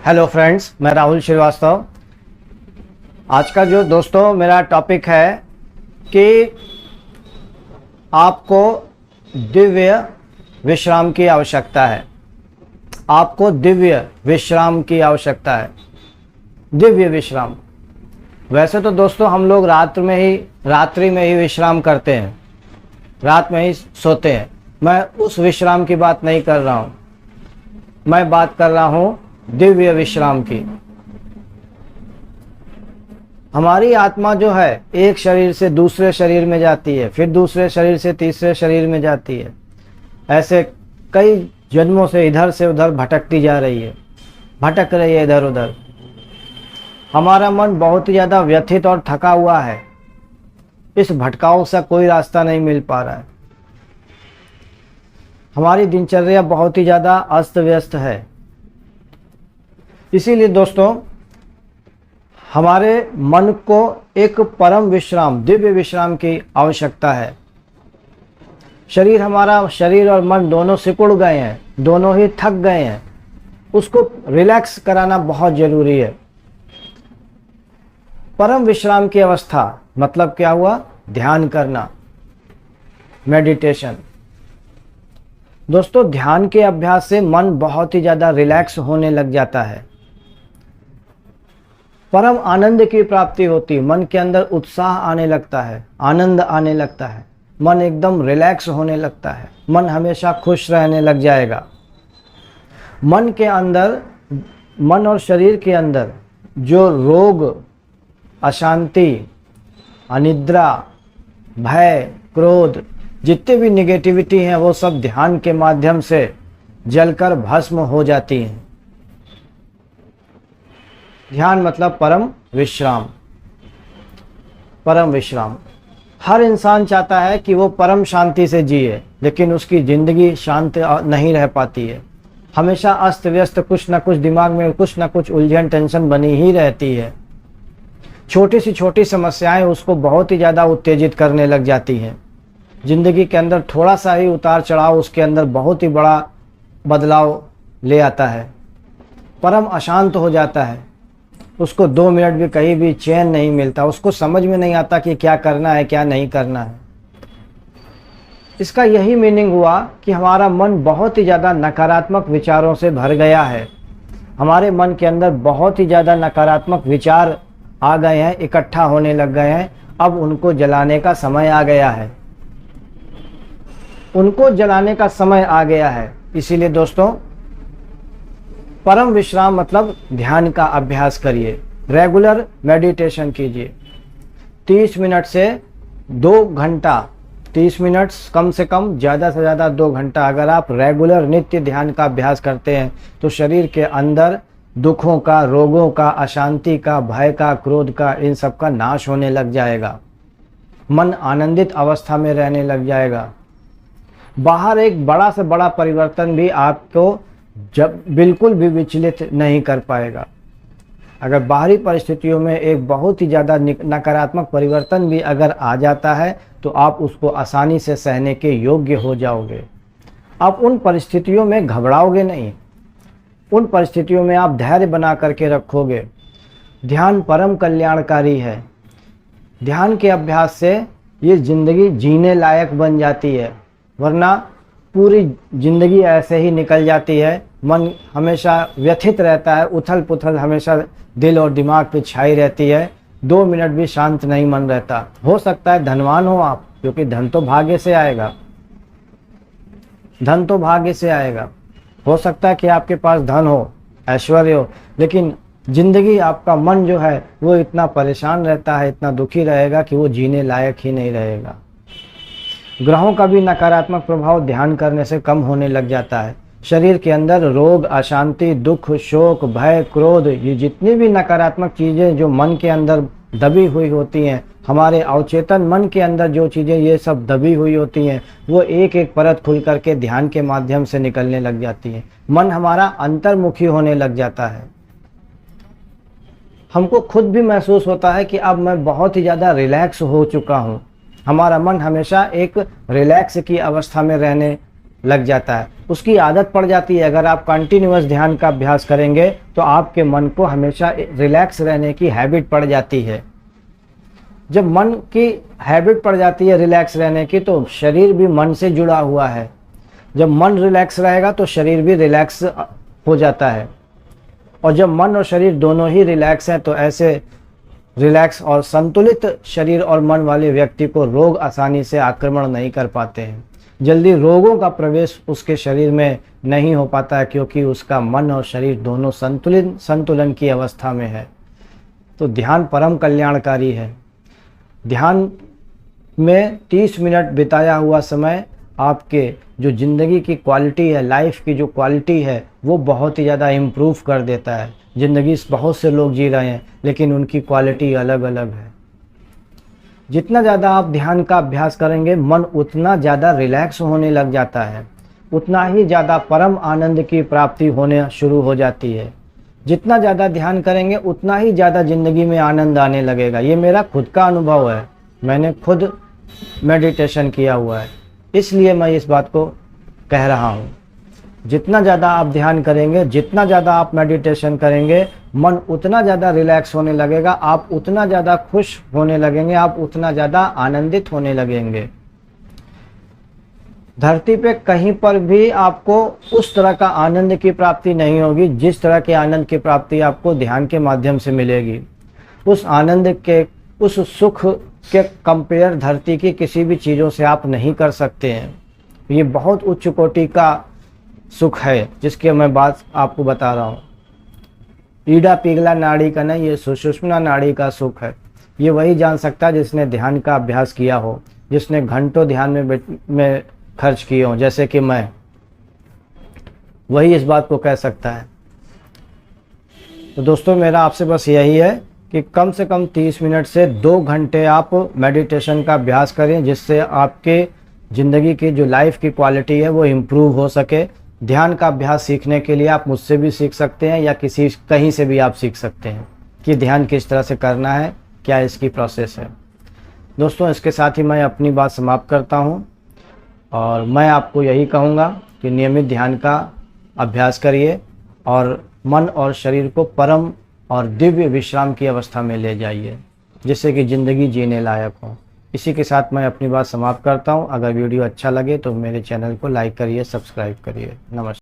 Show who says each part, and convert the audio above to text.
Speaker 1: Hello friends, मैं राहुल श्रीवास्तव। आज का जो दोस्तों मेरा टॉपिक है कि आपको दिव्य विश्राम की आवश्यकता है। आपको दिव्य विश्राम की आवश्यकता है। दिव्य विश्राम। वैसे तो दोस्तों हम लोग रात्रि में ही विश्राम करते हैं, रात में ही सोते हैं। मैं उस विश्राम की बात नहीं कर रहा हूँ, मैं बात कर रहा हूँ दिव्य विश्राम की। हमारी आत्मा जो है एक शरीर से दूसरे शरीर में जाती है, फिर दूसरे शरीर से तीसरे शरीर में जाती है। ऐसे कई जन्मों से इधर से उधर भटकती जा रही है, भटक रही है इधर उधर। हमारा मन बहुत ही ज़्यादा व्यथित और थका हुआ है। इस भटकाव से कोई रास्ता नहीं मिल पा रहा है। हमारी दिनचर्या बहुत ही ज़्यादा अस्त व्यस्त है। इसीलिए दोस्तों हमारे मन को एक परम विश्राम, दिव्य विश्राम की आवश्यकता है। हमारा शरीर और मन दोनों सिकुड़ गए हैं, दोनों ही थक गए हैं। उसको रिलैक्स कराना बहुत ज़रूरी है। परम विश्राम की अवस्था मतलब क्या हुआ? ध्यान करना, मेडिटेशन। दोस्तों ध्यान के अभ्यास से मन बहुत ही ज़्यादा रिलैक्स होने लग जाता है। परम आनंद की प्राप्ति होती, मन के अंदर उत्साह आने लगता है, आनंद आने लगता है, मन एकदम रिलैक्स होने लगता है, मन हमेशा खुश रहने लग जाएगा। मन के अंदर, मन और शरीर के अंदर जो रोग, अशांति, अनिद्रा, भय, क्रोध, जितने भी निगेटिविटी हैं वो सब ध्यान के माध्यम से जलकर भस्म हो जाती हैं। ध्यान मतलब परम विश्राम। परम विश्राम। हर इंसान चाहता है कि वो परम शांति से जिए, लेकिन उसकी ज़िंदगी शांत नहीं रह पाती है। हमेशा अस्त व्यस्त, कुछ ना कुछ दिमाग में कुछ ना कुछ उलझन, टेंशन बनी ही रहती है। छोटी सी छोटी समस्याएं उसको बहुत ही ज़्यादा उत्तेजित करने लग जाती हैं। ज़िंदगी के अंदर थोड़ा सा ही उतार चढ़ाव उसके अंदर बहुत ही बड़ा बदलाव ले आता है। परम अशांत हो जाता है। उसको 2 मिनट भी कहीं भी चैन नहीं मिलता। उसको समझ में नहीं आता कि क्या करना है, क्या नहीं करना है। इसका यही मीनिंग हुआ कि हमारा मन बहुत ही ज़्यादा नकारात्मक विचारों से भर गया है। हमारे मन के अंदर बहुत ही ज़्यादा नकारात्मक विचार आ गए हैं, इकट्ठा होने लग गए हैं। अब उनको जलाने का समय आ गया है। उनको जलाने का समय आ गया है। इसीलिए दोस्तों परम विश्राम मतलब ध्यान का अभ्यास करिए, रेगुलर मेडिटेशन कीजिए। 30 मिनट से 2 घंटा, 30 मिनट कम से कम, ज़्यादा से ज़्यादा 2 घंटा अगर आप रेगुलर नित्य ध्यान का अभ्यास करते हैं तो शरीर के अंदर दुखों का, रोगों का, अशांति का, भय का, क्रोध का, इन सब का नाश होने लग जाएगा। मन आनंदित अवस्था में रहने लग जाएगा। बाहर एक बड़ा से बड़ा परिवर्तन भी आपको जब बिल्कुल भी विचलित नहीं कर पाएगा। अगर बाहरी परिस्थितियों में एक बहुत ही ज़्यादा नकारात्मक परिवर्तन भी अगर आ जाता है तो आप उसको आसानी से सहने के योग्य हो जाओगे। आप उन परिस्थितियों में घबराओगे नहीं, उन परिस्थितियों में आप धैर्य बना करके रखोगे। ध्यान परम कल्याणकारी है। ध्यान के अभ्यास से ये ज़िंदगी जीने लायक बन जाती है, वरना पूरी ज़िंदगी ऐसे ही निकल जाती है। मन हमेशा व्यथित रहता है, उथल पुथल हमेशा दिल और दिमाग पे छाई रहती है। 2 मिनट भी शांत नहीं मन रहता। हो सकता है धनवान हो आप, क्योंकि धन तो भाग्य से आएगा, धन तो भाग्य से आएगा। हो सकता है कि आपके पास धन हो, ऐश्वर्य हो, लेकिन ज़िंदगी, आपका मन जो है वो इतना परेशान रहता है, इतना दुखी रहेगा कि वो जीने लायक ही नहीं रहेगा। ग्रहों का भी नकारात्मक प्रभाव ध्यान करने से कम होने लग जाता है। शरीर के अंदर रोग, अशांति, दुख, शोक, भय, क्रोध, ये जितनी भी नकारात्मक चीज़ें जो मन के अंदर दबी हुई होती हैं, हमारे अवचेतन मन के अंदर जो चीज़ें ये सब दबी हुई होती हैं, वो एक एक परत खुल करके ध्यान के माध्यम से निकलने लग जाती हैं। मन हमारा अंतर्मुखी होने लग जाता है। हमको खुद भी महसूस होता है कि अब मैं बहुत ही ज़्यादा रिलैक्स हो चुका हूँ। हमारा मन हमेशा एक रिलैक्स की अवस्था में रहने लग जाता है, उसकी आदत पड़ जाती है। अगर आप कंटिन्यूअस ध्यान का अभ्यास करेंगे तो आपके मन को हमेशा रिलैक्स रहने की हैबिट पड़ जाती है। जब मन की हैबिट पड़ जाती है रिलैक्स रहने की, तो शरीर भी मन से जुड़ा हुआ है। जब मन रिलैक्स रहेगा तो शरीर भी रिलैक्स हो जाता है, और जब मन और शरीर दोनों ही रिलैक्स हैं तो ऐसे रिलैक्स और संतुलित शरीर और मन वाले व्यक्ति को रोग आसानी से आक्रमण नहीं कर पाते हैं। जल्दी रोगों का प्रवेश उसके शरीर में नहीं हो पाता है, क्योंकि उसका मन और शरीर दोनों संतुलन की अवस्था में है। तो ध्यान परम कल्याणकारी है। ध्यान में 30 मिनट बिताया हुआ समय आपके जो ज़िंदगी की क्वालिटी है, लाइफ की जो क्वालिटी है, वो बहुत ही ज़्यादा इम्प्रूव कर देता है। ज़िंदगी बहुत से लोग जी रहे हैं लेकिन उनकी क्वालिटी अलग अलग है। जितना ज़्यादा आप ध्यान का अभ्यास करेंगे, मन उतना ज़्यादा रिलैक्स होने लग जाता है, उतना ही ज़्यादा परम आनंद की प्राप्ति होने शुरू हो जाती है। जितना ज़्यादा ध्यान करेंगे उतना ही ज़्यादा ज़िंदगी में आनंद आने लगेगा। ये मेरा खुद का अनुभव है, मैंने खुद मेडिटेशन किया हुआ है, इसलिए मैं इस बात को कह रहा हूँ। जितना ज़्यादा आप ध्यान करेंगे, जितना ज़्यादा आप मेडिटेशन करेंगे, मन उतना ज़्यादा रिलैक्स होने लगेगा, आप उतना ज़्यादा खुश होने लगेंगे, आप उतना ज़्यादा आनंदित होने लगेंगे। धरती पे कहीं पर भी आपको उस तरह का आनंद की प्राप्ति नहीं होगी जिस तरह के आनंद की प्राप्ति आपको ध्यान के माध्यम से मिलेगी। उस आनंद के, उस सुख के कंपेयर धरती की किसी भी चीज़ों से आप नहीं कर सकते हैं। ये बहुत उच्च कोटि का सुख है जिसकी मैं बात आपको बता रहा हूँ। ईड़ा पिघला नाड़ी का नहीं, ये सुषुम्ना नाड़ी का सुख है। ये वही जान सकता है जिसने ध्यान का अभ्यास किया हो, जिसने घंटों ध्यान में खर्च किए हों, जैसे कि मैं, वही इस बात को कह सकता है। तो दोस्तों, मेरा आपसे बस यही है कि कम से कम 30 मिनट से 2 घंटे आप मेडिटेशन का अभ्यास करें, जिससे आपके ज़िंदगी की जो लाइफ की क्वालिटी है वो इम्प्रूव हो सके। ध्यान का अभ्यास सीखने के लिए आप मुझसे भी सीख सकते हैं या कहीं से भी आप सीख सकते हैं कि ध्यान किस तरह से करना है, क्या इसकी प्रोसेस है। दोस्तों, इसके साथ ही मैं अपनी बात समाप्त करता हूँ, और मैं आपको यही कहूँगा कि नियमित ध्यान का अभ्यास करिए और मन और शरीर को परम और दिव्य विश्राम की अवस्था में ले जाइए, जिससे कि ज़िंदगी जीने लायक हो। इसी के साथ मैं अपनी बात समाप्त करता हूँ। अगर वीडियो अच्छा लगे तो मेरे चैनल को लाइक करिए, सब्सक्राइब करिए। नमस्कार।